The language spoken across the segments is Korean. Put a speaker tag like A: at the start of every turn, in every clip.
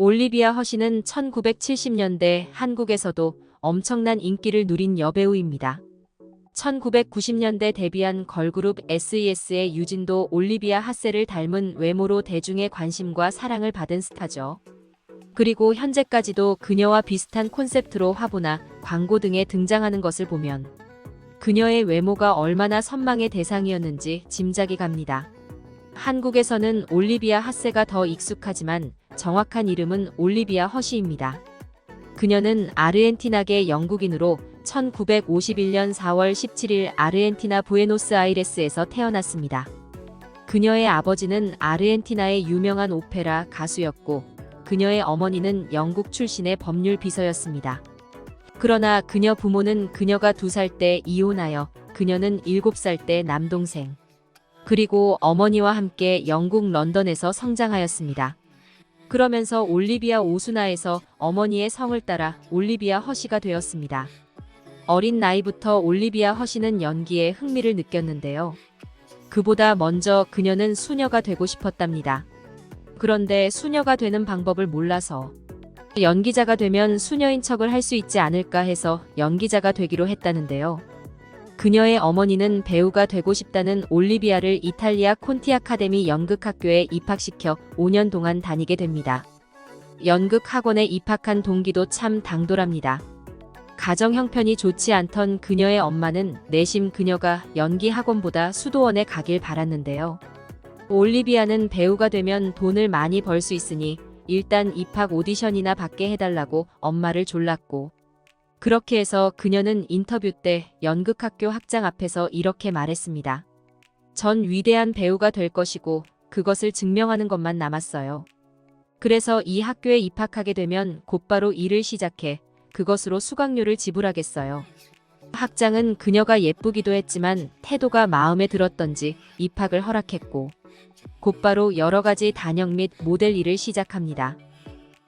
A: 올리비아 허시는 1970년대 한국에서도 엄청난 인기를 누린 여배우입니다. 1990년대 데뷔한 걸그룹 SES의 유진도 올리비아 핫세를 닮은 외모로 대중의 관심과 사랑을 받은 스타죠. 그리고 현재까지도 그녀와 비슷한 콘셉트로 화보나 광고 등에 등장하는 것을 보면 그녀의 외모가 얼마나 선망의 대상이었는지 짐작이 갑니다. 한국에서는 올리비아 핫세가 더 익숙하지만 정확한 이름은 올리비아 허시입니다. 그녀는 아르헨티나계 영국인으로 1951년 4월 17일 아르헨티나 부에노스아이레스에서 태어났습니다. 그녀의 아버지는 아르헨티나의 유명한 오페라 가수였고 그녀의 어머니는 영국 출신의 법률 비서였습니다. 그러나 그녀 부모는 그녀가 2살 때 이혼하여 그녀는 7살 때 남동생 그리고 어머니와 함께 영국 런던에서 성장하였습니다. 그러면서 올리비아 오수나에서 어머니의 성을 따라 올리비아 허시가 되었습니다. 어린 나이부터 올리비아 허시는 연기에 흥미를 느꼈는데요. 그보다 먼저 그녀는 수녀가 되고 싶었답니다. 그런데 수녀가 되는 방법을 몰라서 연기자가 되면 수녀인 척을 할 수 있지 않을까 해서 연기자가 되기로 했다는데요. 그녀의 어머니는 배우가 되고 싶다는 올리비아를 이탈리아 콘티 아카데미 연극학교에 입학시켜 5년 동안 다니게 됩니다. 연극학원에 입학한 동기도 참 당돌합니다. 가정 형편이 좋지 않던 그녀의 엄마는 내심 그녀가 연기학원보다 수도원에 가길 바랐는데요. 올리비아는 배우가 되면 돈을 많이 벌 수 있으니 일단 입학 오디션이나 받게 해달라고 엄마를 졸랐고 그렇게 해서 그녀는 인터뷰 때 연극학교 학장 앞에서 이렇게 말했습니다. 전 위대한 배우가 될 것이고 그것을 증명하는 것만 남았어요. 그래서 이 학교에 입학하게 되면 곧바로 일을 시작해 그것으로 수강료를 지불하겠어요. 학장은 그녀가 예쁘기도 했지만 태도가 마음에 들었던지 입학을 허락했고 곧바로 여러 가지 단역 및 모델 일을 시작합니다.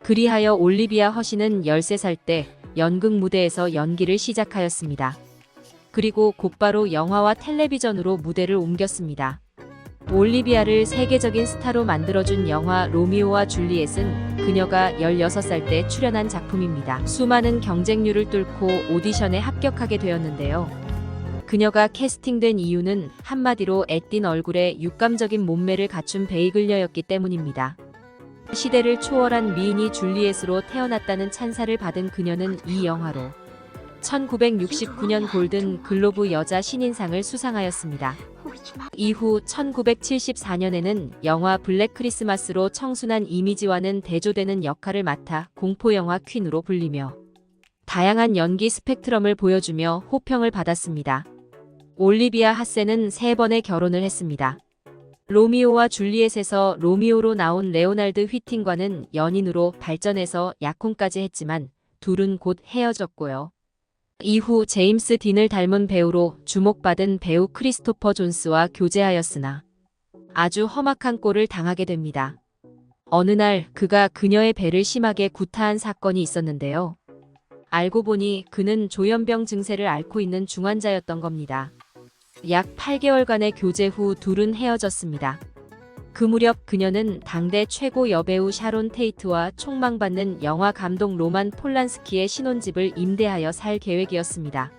A: 그리하여 올리비아 허시는 13살 때 연극 무대에서 연기를 시작하였습니다. 그리고 곧바로 영화와 텔레비전으로 무대를 옮겼습니다. 올리비아를 세계적인 스타로 만들어준 영화 로미오와 줄리엣은 그녀가 16살 때 출연한 작품입니다. 수많은 경쟁률을 뚫고 오디션에 합격하게 되었는데요. 그녀가 캐스팅된 이유는 한마디로 애띤 얼굴에 육감적인 몸매를 갖춘 베이글녀였기 때문입니다. 시대를 초월한 미인이 줄리엣으로 태어났다는 찬사를 받은 그녀는 이 영화로 1969년 골든 글로브 여자 신인상을 수상하였습니다. 이후 1974년에는 영화 블랙 크리스마스로 청순한 이미지와는 대조되는 역할을 맡아 공포영화 퀸으로 불리며 다양한 연기 스펙트럼을 보여주며 호평을 받았습니다. 올리비아 핫세는 3번의 결혼을 했습니다. 로미오와 줄리엣에서 로미오로 나온 레오날드 휘팅과는 연인으로 발전해서 약혼까지 했지만 둘은 곧 헤어졌고요. 이후 제임스 딘을 닮은 배우로 주목받은 배우 크리스토퍼 존스와 교제하였으나 아주 험악한 꼴을 당하게 됩니다. 어느 날 그가 그녀의 배를 심하게 구타한 사건이 있었는데요. 알고 보니 그는 조현병 증세를 앓고 있는 중환자였던 겁니다. 약 8개월간의 교제 후 둘은 헤어졌습니다. 그 무렵 그녀는 당대 최고 여배우 샤론 테이트와 촉망받는 영화 감독 로만 폴란스키의 신혼집을 임대하여 살 계획이었습니다.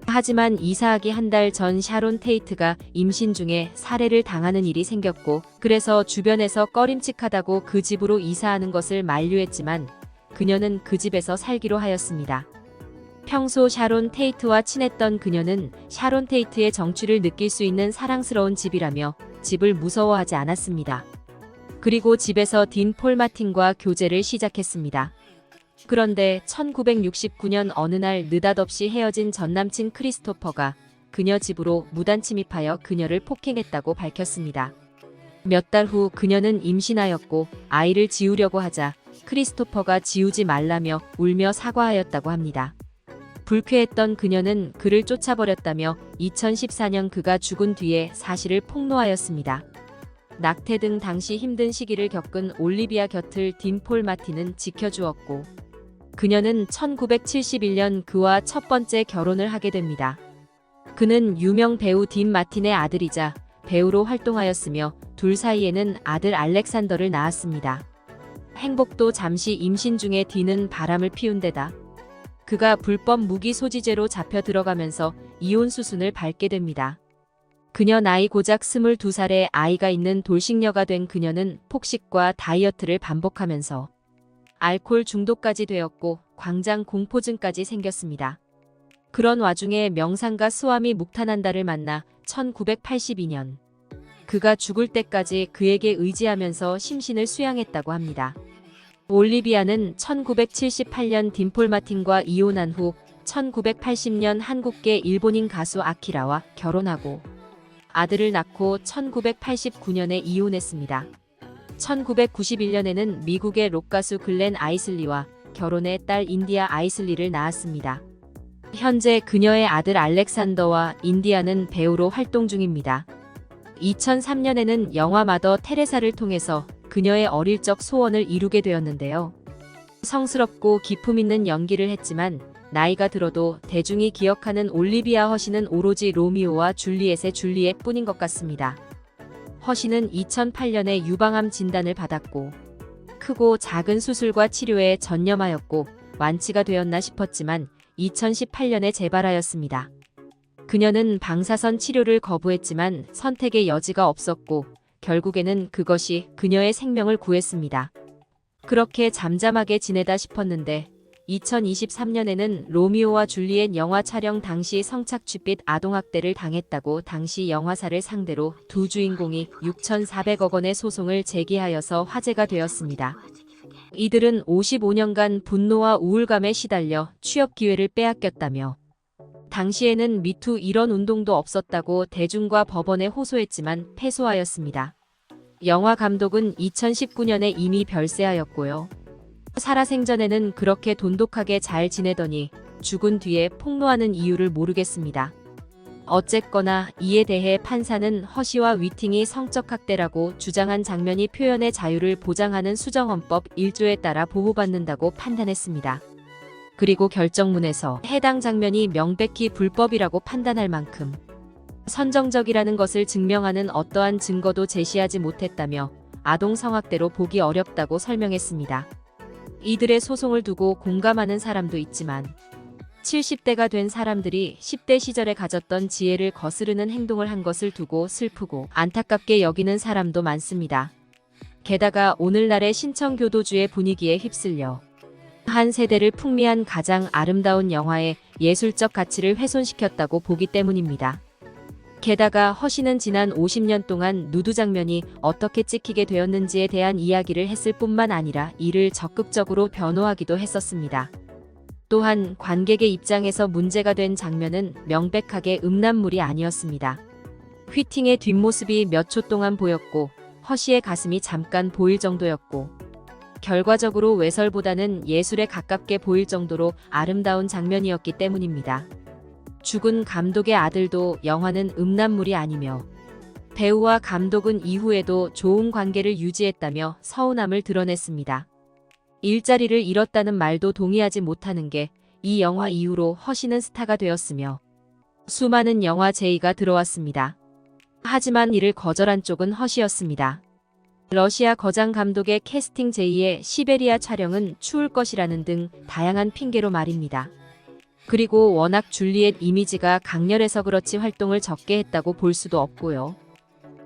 A: 하지만 이사하기 한 달 전 샤론 테이트가 임신 중에 살해를 당하는 일이 생겼고 그래서 주변에서 꺼림칙하다고 그 집으로 이사하는 것을 만류했지만 그녀는 그 집에서 살기로 하였습니다. 평소 샤론 테이트와 친했던 그녀는 샤론 테이트의 정취를 느낄 수 있는 사랑스러운 집이라며 집을 무서워하지 않았습니다. 그리고 집에서 딘 폴 마틴과 교제를 시작했습니다. 그런데 1969년 어느 날 느닷없이 헤어진 전남친 크리스토퍼가 그녀 집으로 무단 침입하여 그녀를 폭행했다고 밝혔습니다. 몇 달 후 그녀는 임신하였고 아이를 지우려고 하자 크리스토퍼가 지우지 말라며 울며 사과하였다고 합니다. 불쾌했던 그녀는 그를 쫓아버렸다며 2014년 그가 죽은 뒤에 사실을 폭로하였습니다. 낙태 등 당시 힘든 시기를 겪은 올리비아 곁을 딘 폴 마틴은 지켜주었고 그녀는 1971년 그와 첫 번째 결혼을 하게 됩니다. 그는 유명 배우 딘 마틴의 아들이자 배우로 활동하였으며 둘 사이에는 아들 알렉산더를 낳았습니다. 행복도 잠시 임신 중에 뒤는 바람을 피운 데다 그가 불법 무기 소지죄로 잡혀 들어가면서 이혼 수순을 밟게 됩니다. 그녀 나이 고작 22살에 아이가 있는 돌싱녀가 된 그녀는 폭식과 다이어트를 반복하면서 알코올 중독까지 되었고 광장 공포증까지 생겼습니다. 그런 와중에 명상가 스와미 묵타난다를 만나 1982년 그가 죽을 때까지 그에게 의지하면서 심신을 수양했다고 합니다. 올리비아는 1978년 딤폴 마틴과 이혼한 후 1980년 한국계 일본인 가수 아키라와 결혼하고 아들을 낳고 1989년에 이혼했습니다. 1991년에는 미국의 록 가수 글렌 아이슬리와 결혼해 딸 인디아 아이슬리를 낳았습니다. 현재 그녀의 아들 알렉산더와 인디아는 배우로 활동 중입니다. 2003년에는 영화 마더 테레사를 통해서 그녀의 어릴 적 소원을 이루게 되었는데요. 성스럽고 기품 있는 연기를 했지만 나이가 들어도 대중이 기억하는 올리비아 허시는 오로지 로미오와 줄리엣의 줄리엣 뿐인 것 같습니다. 허시는 2008년에 유방암 진단을 받았고 크고 작은 수술과 치료에 전념하였고 완치가 되었나 싶었지만 2018년에 재발하였습니다. 그녀는 방사선 치료를 거부했지만 선택의 여지가 없었고 결국에는 그것이 그녀의 생명을 구했습니다. 그렇게 잠잠하게 지내다 싶었는데 2023년에는 로미오와 줄리엣 영화 촬영 당시 성착취빛 아동학대를 당했다고 당시 영화사를 상대로 두 주인공이 6,400억 원의 소송을 제기하여서 화제가 되었습니다. 이들은 55년간 분노와 우울감에 시달려 취업 기회를 빼앗겼다며 당시에는 미투 이런 운동도 없었다고 대중과 법원에 호소했지만 패소하였습니다. 영화 감독은 2019년에 이미 별세하였고요. 살아생전에는 그렇게 돈독하게 잘 지내더니 죽은 뒤에 폭로하는 이유를 모르겠습니다. 어쨌거나 이에 대해 판사는 허시와 위팅이 성적 학대라고 주장한 장면이 표현의 자유를 보장하는 수정헌법 1조에 따라 보호받는다고 판단했습니다. 그리고 결정문에서 해당 장면이 명백히 불법이라고 판단할 만큼 선정적이라는 것을 증명하는 어떠한 증거도 제시하지 못했다며 아동 성학대로 보기 어렵다고 설명했습니다. 이들의 소송을 두고 공감하는 사람도 있지만 70대가 된 사람들이 10대 시절에 가졌던 지혜를 거스르는 행동을 한 것을 두고 슬프고 안타깝게 여기는 사람도 많습니다. 게다가 오늘날의 신청교도주의 분위기에 휩쓸려 한 세대를 풍미한 가장 아름다운 영화의 예술적 가치를 훼손시켰다고 보기 때문입니다. 게다가 허시는 지난 50년 동안 누드 장면이 어떻게 찍히게 되었는지에 대한 이야기를 했을 뿐만 아니라 이를 적극적으로 변호하기도 했었습니다. 또한 관객의 입장에서 문제가 된 장면은 명백하게 음란물이 아니었습니다. 휘팅의 뒷모습이 몇 초 동안 보였고 허시의 가슴이 잠깐 보일 정도였고 결과적으로 외설보다는 예술에 가깝게 보일 정도로 아름다운 장면이었기 때문입니다. 죽은 감독의 아들도 영화는 음란물이 아니며 배우와 감독은 이후에도 좋은 관계를 유지했다며 서운함을 드러냈습니다. 일자리를 잃었다는 말도 동의하지 못하는 게 이 영화 이후로 허시는 스타가 되었으며 수많은 영화 제의가 들어왔습니다. 하지만 이를 거절한 쪽은 허시였습니다. 러시아 거장 감독의 캐스팅 제의에 시베리아 촬영은 추울 것이라는 등 다양한 핑계로 말입니다. 그리고 워낙 줄리엣 이미지가 강렬해서 그렇지 활동을 적게 했다고 볼 수도 없고요.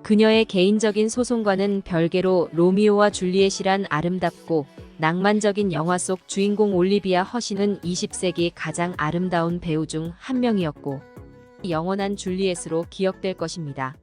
A: 그녀의 개인적인 소송과는 별개로 로미오와 줄리엣이란 아름답고 낭만적인 영화 속 주인공 올리비아 허시는 20세기 가장 아름다운 배우 중 한 명이었고 영원한 줄리엣으로 기억될 것입니다.